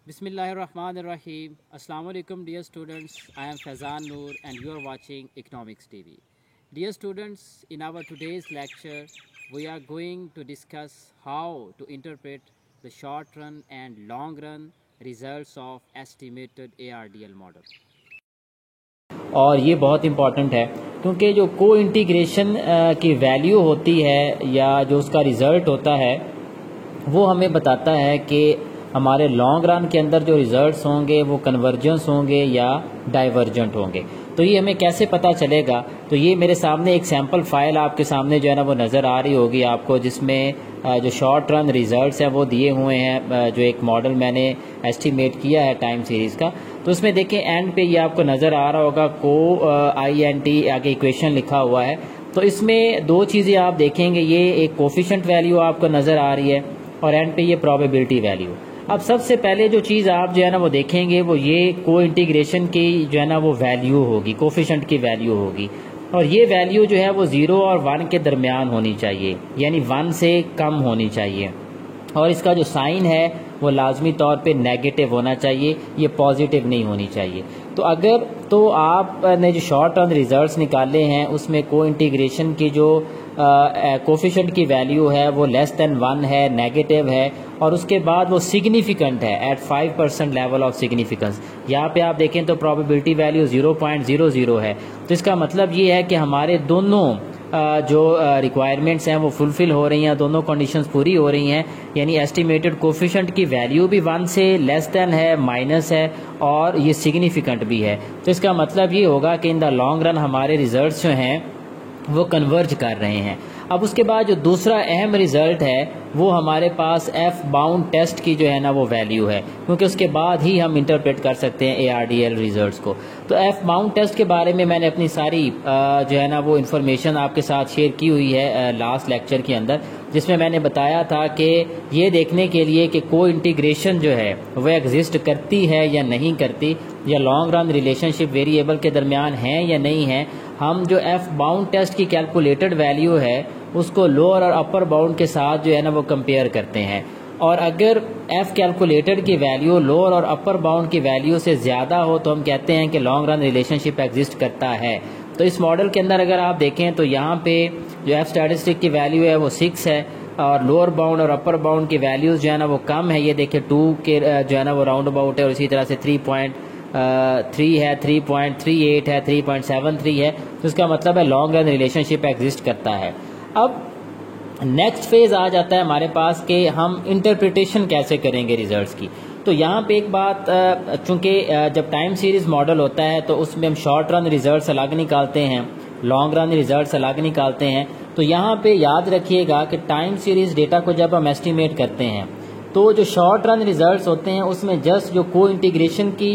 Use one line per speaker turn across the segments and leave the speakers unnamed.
Bismillahirrahmanirrahim. Assalamu alaikum dear students. I am Fazan Noor and you are watching Economics TV. Dear students, in our today's lecture, we are going to discuss how to interpret the short run and long run results of estimated ARDL model. और ये बहुत important है क्योंकि जो को integration की value होती है या जो उसका रिज़ल्ट होता है वो हमें बताता है कि हमारे लॉन्ग रन के अंदर जो रिजल्ट्स होंगे वो कन्वर्जेंस होंगे या डाइवर्जेंट होंगे। तो ये हमें कैसे पता चलेगा? तो ये मेरे सामने एक सैम्पल फाइल आपके सामने जो है ना वो नज़र आ रही होगी आपको, जिसमें जो शॉर्ट रन रिजल्ट्स हैं वो दिए हुए हैं, जो एक मॉडल मैंने एस्टिमेट किया है टाइम सीरीज़ का। तो उसमें देखें एंड पे ये आपको नज़र आ रहा होगा को INT आगे इक्वेशन लिखा हुआ है। तो इसमें दो चीज़ें आप देखेंगे, ये एक कोफिशिएंट वैल्यू आपको नज़र आ रही है और एंड पे ये प्रोबेबिलिटी वैल्यू। अब सबसे पहले जो चीज़ आप जो है ना वो देखेंगे वो ये को इंटीग्रेशन की जो है ना वो वैल्यू होगी, कोफिशिएंट की वैल्यू होगी, और ये वैल्यू जो है वो 0 और 1 के दरमियान होनी चाहिए, यानी 1 से कम होनी चाहिए। और इसका जो साइन है वो लाजमी तौर पे नेगेटिव होना चाहिए, ये पॉजिटिव नहीं होनी चाहिए। तो अगर तो आपने जो शॉर्ट टर्म रिजल्ट्स निकाले हैं उसमें को इंटीग्रेशन की जो कोफिशिएंट की वैल्यू है वो लेस देन 1 है, नेगेटिव है, और उसके बाद वो सिग्निफिकेंट है एट 5% लेवल ऑफ सिग्निफिकेंस। यहाँ पे आप देखें तो प्रोबेबिलिटी वैल्यू 0.00 है। तो इसका मतलब ये है कि हमारे दोनों जो रिक्वायरमेंट्स हैं वो फुलफिल हो रही हैं, दोनों कंडीशंस पूरी हो रही हैं, यानी एस्टिमेटेड कोफिशिएंट की वैल्यू भी 1 से लेस देन है, माइनस है, और ये सिग्निफिकेंट भी है। तो इसका मतलब ये होगा कि इन द लॉन्ग रन हमारे रिजल्ट्स जो हैं वो कन्वर्ज कर रहे हैं। अब उसके बाद जो दूसरा अहम रिज़ल्ट है वो हमारे पास एफ बाउंड टेस्ट की जो है ना वो वैल्यू है, क्योंकि उसके बाद ही हम इंटरप्रेट कर सकते हैं ARDL रिजल्ट्स को। तो एफ बाउंड टेस्ट के बारे में मैंने अपनी सारी जो है ना वो इन्फॉर्मेशन आपके साथ शेयर की हुई है लास्ट लेक्चर के अंदर, जिसमें मैंने बताया था कि ये देखने के लिए कि को इंटीग्रेशन जो है वो एग्जिस्ट करती है या नहीं करती, या लॉन्ग रन रिलेशनशिप वेरिएबल के दरमियान है या नहीं है, हम जो एफ बाउंड टेस्ट की कैलकुलेटेड वैल्यू है उसको लोअर और अपर बाउंड के साथ जो है ना वो कंपेयर करते हैं। और अगर एफ कैलकुलेटेड की वैल्यू लोअर और अपर बाउंड की वैल्यू से ज़्यादा हो तो हम कहते हैं कि लॉन्ग रन रिलेशनशिप एग्जिस्ट करता है। तो इस मॉडल के अंदर अगर आप देखें तो यहाँ पे जो एफ स्टैटिस्टिक की वैल्यू है वो 6 है, और लोअर बाउंड और अपर बाउंड की वैल्यूज़ जो है ना वो कम है। ये देखिए 2 के जो है ना वो राउंड अबाउट है, और इसी तरह से 3.3 है, 3.38 है, 3.73 है। तो इसका मतलब है लॉन्ग रन रिलेशनशिप एग्जिस्ट करता है। अब नेक्स्ट फेज आ जाता है हमारे पास कि हम इंटरप्रिटेशन कैसे करेंगे रिजल्ट्स की। तो यहाँ पे एक बात, चूंकि जब टाइम सीरीज मॉडल होता है तो उसमें हम शॉर्ट रन रिजल्ट्स अलग निकालते हैं, लॉन्ग रन रिजल्ट्स अलग निकालते हैं। तो यहाँ पे याद रखिएगा कि टाइम सीरीज डेटा को जब हम एस्टिमेट करते हैं तो जो शॉर्ट रन रिजल्ट्स होते हैं उसमें जस्ट जो को इंटीग्रेशन की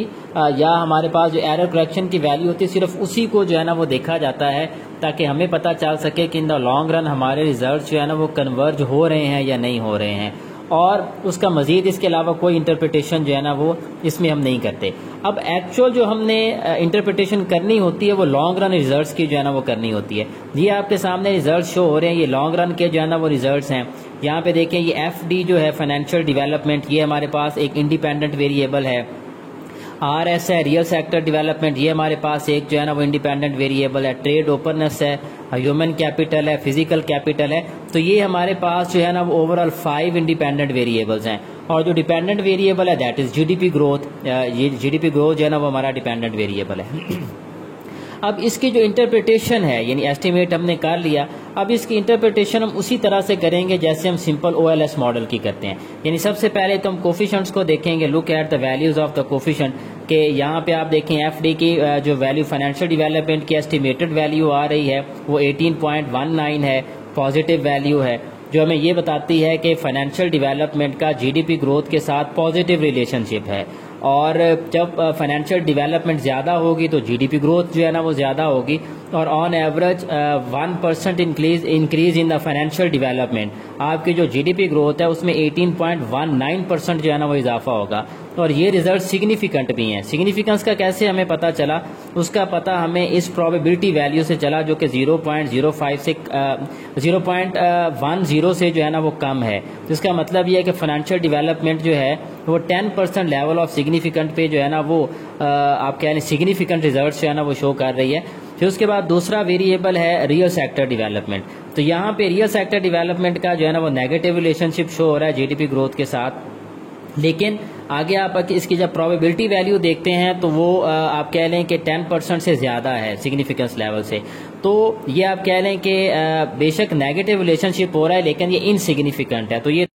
या हमारे पास जो एरर करेक्शन की वैल्यू होती है सिर्फ उसी को जो है ना वो देखा जाता है, ताकि हमें पता चल सके कि इन द लॉन्ग रन हमारे रिजल्ट्स जो है ना वो कन्वर्ज हो रहे हैं या नहीं हो रहे हैं, और उसका मजीद इसके अलावा कोई इंटरप्रिटेशन जो है ना वो इसमें हम नहीं करते। अब एक्चुअल जो हमने इंटरप्रिटेशन करनी होती है वो लॉन्ग रन रिजल्ट्स की जो है ना वो करनी होती है। ये आपके सामने रिजल्ट शो हो रहे हैं, ये लॉन्ग रन के जो है ना वो रिजल्ट्स हैं। यहाँ पे देखें ये FD जो है फाइनेंशियल डेवलपमेंट, ये हमारे पास एक इंडिपेंडेंट वेरिएबल है। RS है रियल सेक्टर डेवलपमेंट, ये हमारे पास एक जो है ना वो इंडिपेंडेंट वेरिएबल है। ट्रेड ओपननेस है, ह्यूमन कैपिटल है, फिजिकल कैपिटल है। तो ये हमारे पास जो है ना वो ओवरऑल 5 इंडिपेंडेंट वेरिएबल्स हैं, और जो डिपेंडेंट वेरिएबल है दैट इज GDP ग्रोथ। ये GDP ग्रोथ जो है ना वो हमारा डिपेंडेंट वेरिएबल है। अब इसकी जो इंटरप्रिटेशन है, यानी एस्टिमेट हमने कर लिया, अब इसकी इंटरप्रिटेशन हम उसी तरह से करेंगे जैसे हम सिंपल OLS मॉडल की करते हैं। यानी सबसे पहले तो हम कोफिशिएंट्स को देखेंगे, look at the values of the coefficient, कि यहाँ पे आप देखें FD की जो वैल्यू फाइनेंशियल डेवलपमेंट की एस्टिमेटेड वैल्यू आ रही है वो 18.19 है, पॉजिटिव वैल्यू है, जो हमें ये बताती है कि फाइनेंशियल डेवलपमेंट का GDP ग्रोथ के साथ पॉजिटिव रिलेशनशिप है। और जब फाइनेंशियल डेवलपमेंट ज़्यादा होगी तो GDP ग्रोथ जो है ना वो ज़्यादा होगी, और on average 1% increase in the financial development, आपकी जो GDP ग्रोथ है उसमें 18.19% जो है ना वो इजाफा होगा। और ये रिजल्ट सिग्निफिकेंट भी हैं। सिग्निफिकेंस का कैसे हमें पता चला? उसका पता हमें इस प्रोबेबिलिटी वैल्यू से चला जो कि 0.05 से 0.10 से जो है ना वो कम है। तो इसका मतलब ये है कि फाइनेंशियल डेवलपमेंट जो है तो वो 10% लेवल ऑफ सिग्निफिकेंट पे जो है ना वो आप कह लें सिग्निफिकेंट रिजल्ट जो है ना वो शो कर रही है। फिर उसके बाद दूसरा वेरिएबल है रियल सेक्टर डेवलपमेंट। तो यहाँ पे रियल सेक्टर डेवलपमेंट का जो है ना वो नेगेटिव रिलेशनशिप शो हो रहा है जीडीपी ग्रोथ के साथ, लेकिन आगे आप इसकी जब प्रोबेबिलिटी वैल्यू देखते हैं तो वो आप कह लें कि 10% से ज़्यादा है सिग्निफिकेंस लेवल से। तो ये आप कह लें कि बेशक नेगेटिव रिलेशनशिप हो रहा है लेकिन ये इनसिग्निफिकेंट है। तो ये